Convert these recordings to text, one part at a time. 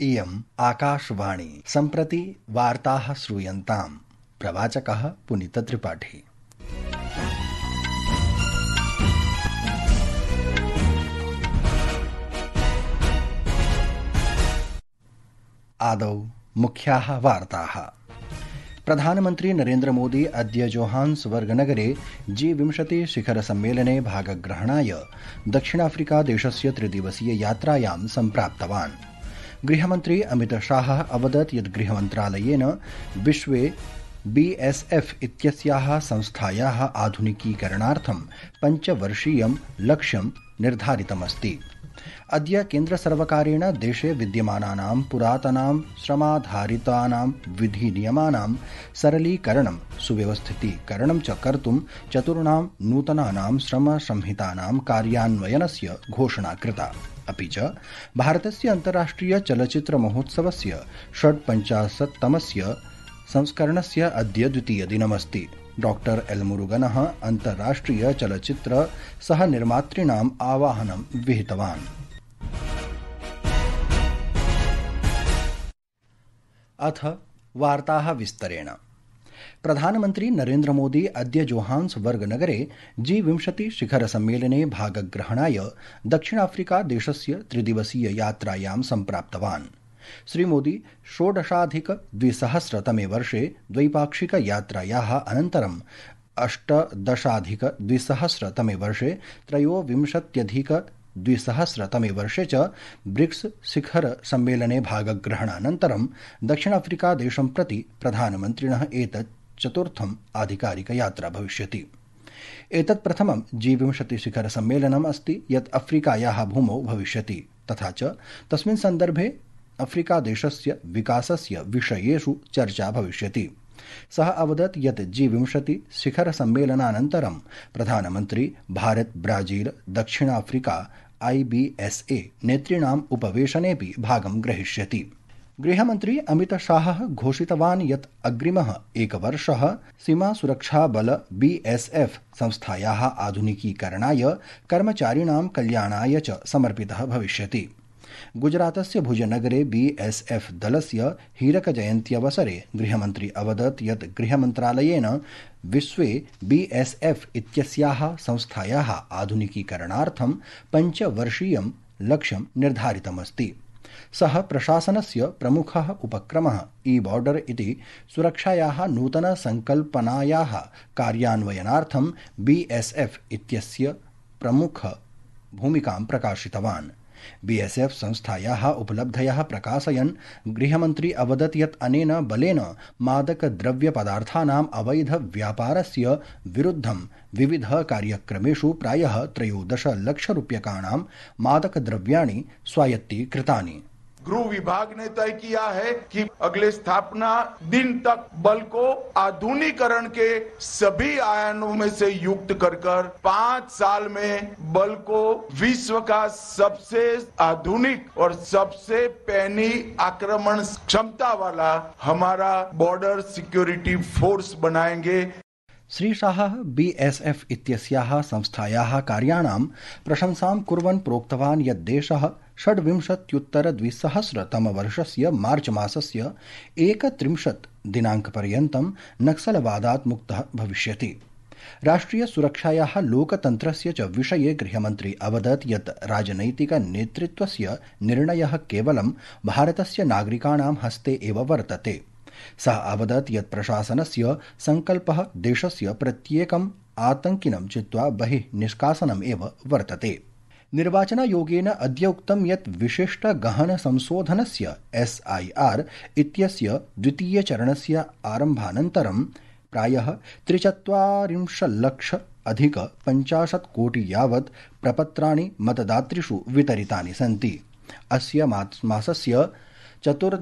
इयम् आकाशवाणी। सम्प्रति वार्ताः श्रूयन्ताम्। प्रवाचकः पुनीतत्रिपाठी। आदौ मुख्याः वार्ताः। प्रधानमन्त्री नरेन्द्र मोदी अद्य जोहान्सबर्ग नगरे G20 शिखरसम्मेलने भागग्रहणाय दक्षिणाफ्रिका देशस्य त्रिदिवसीय यात्रायां सम्प्राप्तवान्। गृहमन्त्री अमित शाह अवदत् यत् गृहमन्त्रालयेन विश्वे BSF इत्यस्याः संस्थायाः आधुनिकीकरणार्थं 5 वर्षीयं लक्ष्यं निर्धारितमस्ति। अद्य केन्द्रसर्वकारेण देशे विद्यमानानां पुरातनां श्रमाधारितानां विधिनियमानां सरलीकरणं सुव्यवस्थितीकरणं च कर्तुं चतुर्णां नूतनानां श्रमसंहितानां कार्यान्वयनस्य घोषणा कृता। अपि च भारतस्य अन्ताराष्ट्रिय चलच्चित्रमहोत्सवस्य 56तमस्य संस्करणस्य अद्य द्वितीयदिनमस्ति। डॉक्टर एल मुरुगनः अन्ताराष्ट्रिय चलच्चित्र सहनिर्मातॄणाम् आह्वानं विहितवान्। अथ वार्ताः विस्तरेण। प्रधानमन्त्री नरेन्द्र मोदी अद्य जोहान्सबर्ग नगरे G20 शिखरसम्मेलने भागग्रहणाय दक्षिणाफ्रिका देशस्य त्रिदिवसीय यात्रायां सम्प्राप्तवान्। श्रीमोदी 16अधिक-2000 वर्षे द्वैपाक्षिकयात्रायाः अनन्तरं 18अधिक-2000 वर्षे 23अधिक-2000 वर्षे च ब्रिक्स शिखर सम्मेलने भागग्रहणानन्तरं दक्षिणाफ्रिका देशं प्रति प्रधानमन्त्रिणः एतत् चतुर्थम् आधिकारिकयात्रा भविष्यति। एतत् प्रथमं G20 शिखर सम्मेलनम् अस्ति यत् अफ्रीकायाः भूमौ भविष्यति तथा च तस्मिन् सन्दर्भे अफ्रीका देशस्य विकासस्य विषयेषु चर्चा भविष्यति। सः अवदत् यत् G20 शिखर सम्मेलनानन्तरं प्रधानमन्त्री भारत, ब्राजील, दक्षिणाफ्रिका IBSA नेतॄणाम् उपवेशनेऽपि भागं ग्रहीष्यति। गृहमन्त्री अमित शाहः घोषितवान् यत् अग्रिमः एकवर्षः सीमासुरक्षाबल BSF संस्थायाः आधुनिकीकरणाय, कर्मचारिणां कल्याणाय च समर्पितः भविष्यति। गुजरातस्य भुजनगरे BSF दलस्य हीरकजयन्त्यवसरे गृहमन्त्री अवदत् यत् गृहमन्त्रालयेन विश्वे BSF इत्यस्याः संस्थायाः आधुनिकीकरणार्थं 5 वर्षीयं लक्ष्यं निर्धारितमस्ति। सः प्रशासनस्य प्रमुखः उपक्रमः E-बॉर्डर इति सुरक्षायाः नूतनसङ्कल्पनायाः कार्यान्वयनार्थं BSF इत्यस्य प्रमुख भूमिकां प्रकाशितवान्। BSF संस्थायाः उपलब्धयः प्रकाशयन् गृहमन्त्री अवदत् यत् अनेन बलेन मादकद्रव्यपदार्थानाम् अवैध व्यापारस्य विरुद्धं विविध कार्यक्रमेषु प्रायः 13 लक्षरूप्यकाणां मादकद्रव्याणि स्वायत्तीकृतानि। गृह विभाग ने तय किया है कि अगले स्थापना दिन तक बल को आधुनिकीकरण के सभी आयामों में से युक्त कर 5 साल में बल को विश्व का सबसे आधुनिक और सबसे पैनी आक्रमण क्षमता वाला हमारा बॉर्डर सिक्योरिटी फोर्स बनाएंगे। श्री शाहः BSF इत्यस्याः संस्थायाः कार्याणां प्रशंसां कुर्वन् प्रोक्तवान् यत् देशः 26-2000 मार्च मासस्य 31 दिनाङ्कपर्यन्तं नक्सलवादात् मुक्तः भविष्यति। राष्ट्रिय सुरक्षायाः लोकतन्त्रस्य च विषये गृहमन्त्री अवदत् यत् राजनैतिक नेतृत्वस्य निर्णयः केवलं भारतस्य नागरिकाणां हस्ते एव वर्तते। सः अवदत् यत् प्रशासनस्य सङ्कल्पः देशस्य प्रत्येकम् आतङ्किनं चित्वा बहिः निष्कासनम् एव वर्तते। निर्वाचनायोगेन अद्य उक्तं यत् विशिष्टगहनसंशोधनस्य SIR इत्यस्य द्वितीयचरणस्य आरम्भानन्तरं प्रायः 43,50,50 कोटि यावत् प्रपत्राणि मतदातृषु वितरितानि सन्ति। अस्य मासस्य 4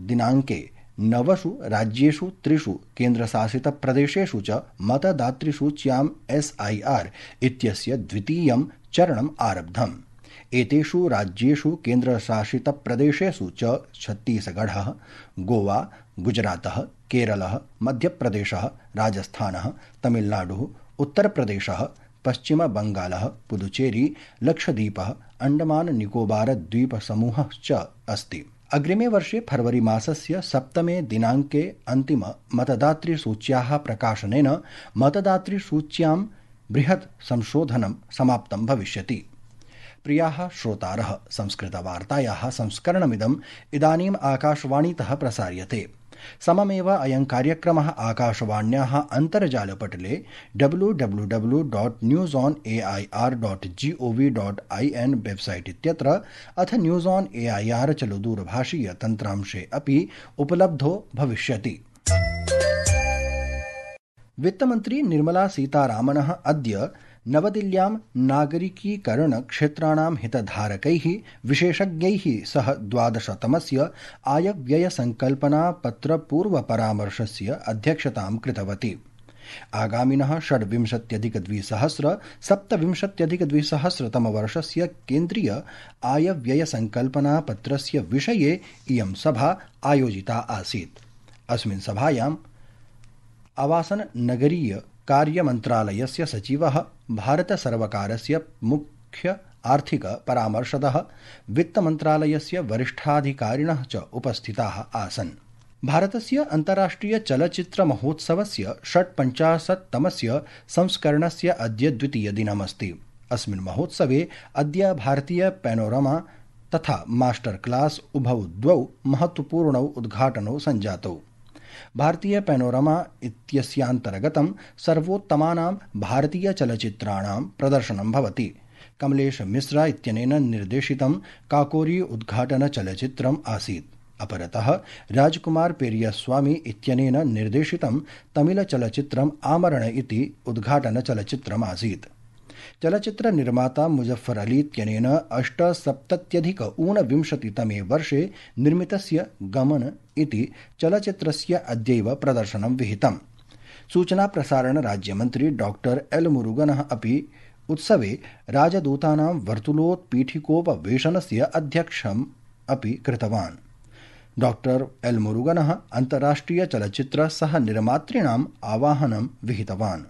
दिनाङ्के 9 राज्येषु 3 केन्द्रशासितप्रदेशेषु च मतदातृसूच्यां SIR इत्यस्य द्वितीयं चरणम् आरब्धम्। एतेषु राज्येषु केन्द्रशासितप्रदेशेषु च छत्तीसगढ़ः, गोवा, गुजरातः, केरलः, मध्यप्रदेशः, राजस्थानः, तमिलनाडुः, उत्तरप्रदेशः, पश्चिमबङ्गालः, पुदुचेरी, लक्षद्वीपः, अण्डमान निकोबार द्वीपसमूहः च अस्ति। अग्रिमे वर्षे फरवरी मासस्य 7 दिनाङ्के अन्तिम मतदातृसूच्याः प्रकाशनेन मतदातृसूच्यां बृहत् संशोधनं समाप्तं भविष्यति। प्रियाः श्रोतारः, संस्कृतवार्तायाः संस्करणमिदम् इदानीम् आकाशवाणीतः प्रसार्यते। सममेव अयं कार्यक्रमः आकाशवाण्याः अन्तर्जालपटले www.newsonair.gov.in वेबसाइट इत्यत्र अथ न्यूज़ ऑन एआईआर चलुदूरभाषीय तन्त्रांशे अपि उपलब्धो भविष्यति। वित्तमन्त्री निर्मला सीतारामनः अद्य नवदिल्ल्यां नागरिकीकरणक्षेत्राणां हितधारकैः विशेषज्ञैः सह 12तमस्य आयव्ययसङ्कल्पनापत्रपूर्वपरामर्शस्य अध्यक्षतां कृतवती। आगामिनः 26-27-27-तमवर्षस्य केन्द्रीय आयव्ययसङ्कल्पनापत्रस्य विषये इयं सभा आयोजिता आसीत्। अस्मिन् सभायाम् आवासन नगरीय कार्यमन्त्रालयस्य सचिवः, भारतसर्वकारस्य मुख्य आर्थिक परामर्शदः, वित्तमन्त्रालयस्य वरिष्ठाधिकारिणः च उपस्थिताः आसन्। भारतस्य अन्ताराष्ट्रिय चलच्चित्र महोत्सवस्य 56तमस्य संस्करणस्य अद्य द्वितीयदिनमस्ति। अस्मिन् महोत्सवे अद्य भारतीय पैनोरमा तथा मास्टर क्लास उभौ द्वौ महत्वपूर्णौ उद्घाटनौ सञ्जातौ। भारतीय पैनोरमा इत्यस्यान्तर्गतं सर्वोत्तमानां भारतीयचलच्चित्राणां प्रदर्शनं भवति। कमलेश मिश्रा इत्यनेन निर्देशितं काकोरी उद्घाटनचलच्चित्रम् आसीत्। अपरतः राजकुमार पेरियस्वामी इत्यनेन निर्देशितं तमिलचलच्चित्रम् आमरण इति उद्घाटनचलच्चित्रम् आसीत्। चलच्चित्र निर्माता मुजफ्फर अली इत्यनेन 1978-ऊनविंशतितमे वर्षे निर्मितस्य गमन इति चलच्चित्रस्य अद्यैव प्रदर्शनं विहितम्। सूचना प्रसारण राज्यमन्त्री डॉक्टर एल मुरुगनः अपि उत्सवे राजदूतानां वर्तुलोत्पीठिकोपवेशनस्य अध्यक्षम् अपि कृतवान्। डॉक्टर एल मुरुगनः अन्ताराष्ट्रिय चलच्चित्र सह निर्मातॄणाम् आवाहनं विहितवान्।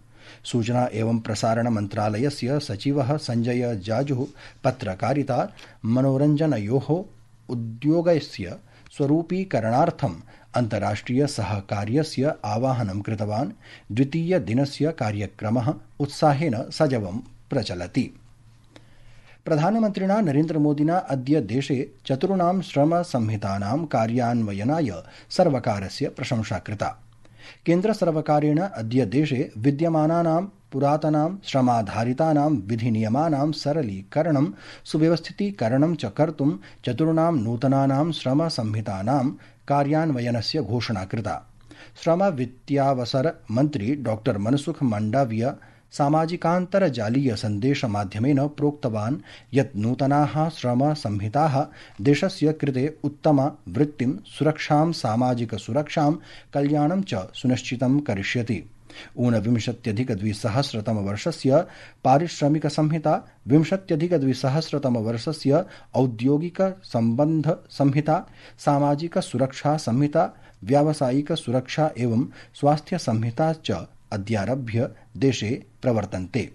सूचना एवं प्रसारण मन्त्रालयस्य सचिवः संजय जाजुः पत्रकारिता मनोरञ्जनयोः उद्योगस्य स्वरूपीकरणार्थम् अन्ताराष्ट्रिय सहकार्यस्य आवाहनं कृतवान्। द्वितीयदिनस्य कार्यक्रमः उत्साहेन सजवं प्रचलति। प्रधानमन्त्रिणा नरेन्द्रमोदिना अद्य देशे 4 श्रमसंहितानां कार्यान्वयनाय सर्वकारस्य प्रशंसा कृता। केन्द्रसर्वकारेण अद्य देशे विद्यमानानां पुरातनां श्रमाधारितानां विधिनियमानां सरलीकरणं सुव्यवस्थितीकरणं च कर्तुं 4 नूतनानां श्रमसंहितानां कार्यान्वयनस्य घोषणा कृता। श्रम वित्तावसर मन्त्री डॉक्टर मनसुख माण्डविय सामाजिकान्तर्जालीय सन्देशमाध्यमेन प्रोक्तवान् यत् नूतनाः श्रमसंहिताः देशस्य कृते उत्तम वृत्तिं, सुरक्षां, सामाजिकसुरक्षां, कल्याणं च सुनिश्चितं करिष्यति। ऊनविंशत्यधिक-द्विसहस्रतमवर्षस्य पारिश्रमिकसंहिता, 20-अधिक-द्विसहस्रतमवर्षस्य औद्योगिकसम्बन्धसंहिता, सामाजिकसुरक्षासंहिता, व्यावसायिकसुरक्षा एवं स्वास्थ्यसंहिता च अद्यारभ्य देशे प्रवर्तन्ते।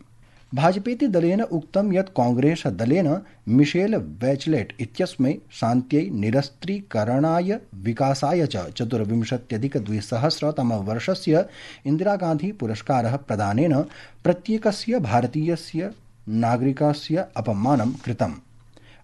भाजपेति दलेन उक्तं यत् कांग्रेस दलेन मिशेल बैचलेट इत्यस्मै शान्त्यै, निरस्त्रीकरणाय, विकासाय च 24-अधिक-द्विसहस्रतमवर्षस्य इन्दिरागान्धी पुरस्कारः प्रदानेन प्रत्येकस्य भारतीयस्य नागरिकस्य अपमानं कृतम्।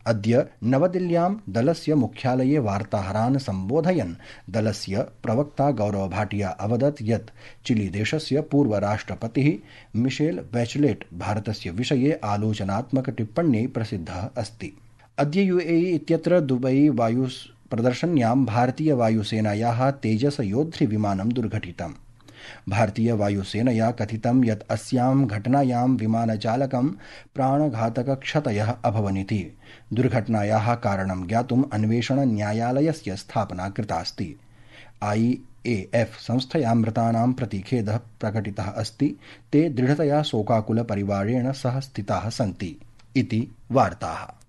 अद्य नवदिल्ल्यां दलस्य मुख्यालये वार्ताहरान् सम्बोधयन् दलस्य प्रवक्ता गौरव भाटिया अवदत् यत् चिलीदेशस्य पूर्वराष्ट्रपतिः मिशेल बैचलेट भारतस्य विषये आलोचनात्मकटिप्पण्यै प्रसिद्धः अस्ति। अद्य यूएई इत्यत्र दुबई वायुप्रदर्शन्यां भारतीयवायुसेनायाः तेजस योद्धृविमानं दुर्घटितम्। भारतीयवायुसेनया कथितं यत् अस्यां घटनायां विमानचालकं प्राणघातकक्षतयः अभवनिति। दुर्घटनायाः कारणं ज्ञातुम् अन्वेषणन्यायालयस्य स्थापना कृतास्ति। IAF संस्थया मृतानां प्रति खेदः प्रकटितः अस्ति। ते दृढतया शोकाकुलपरिवारेण सह स्थिताः सन्ति इति वार्ताः।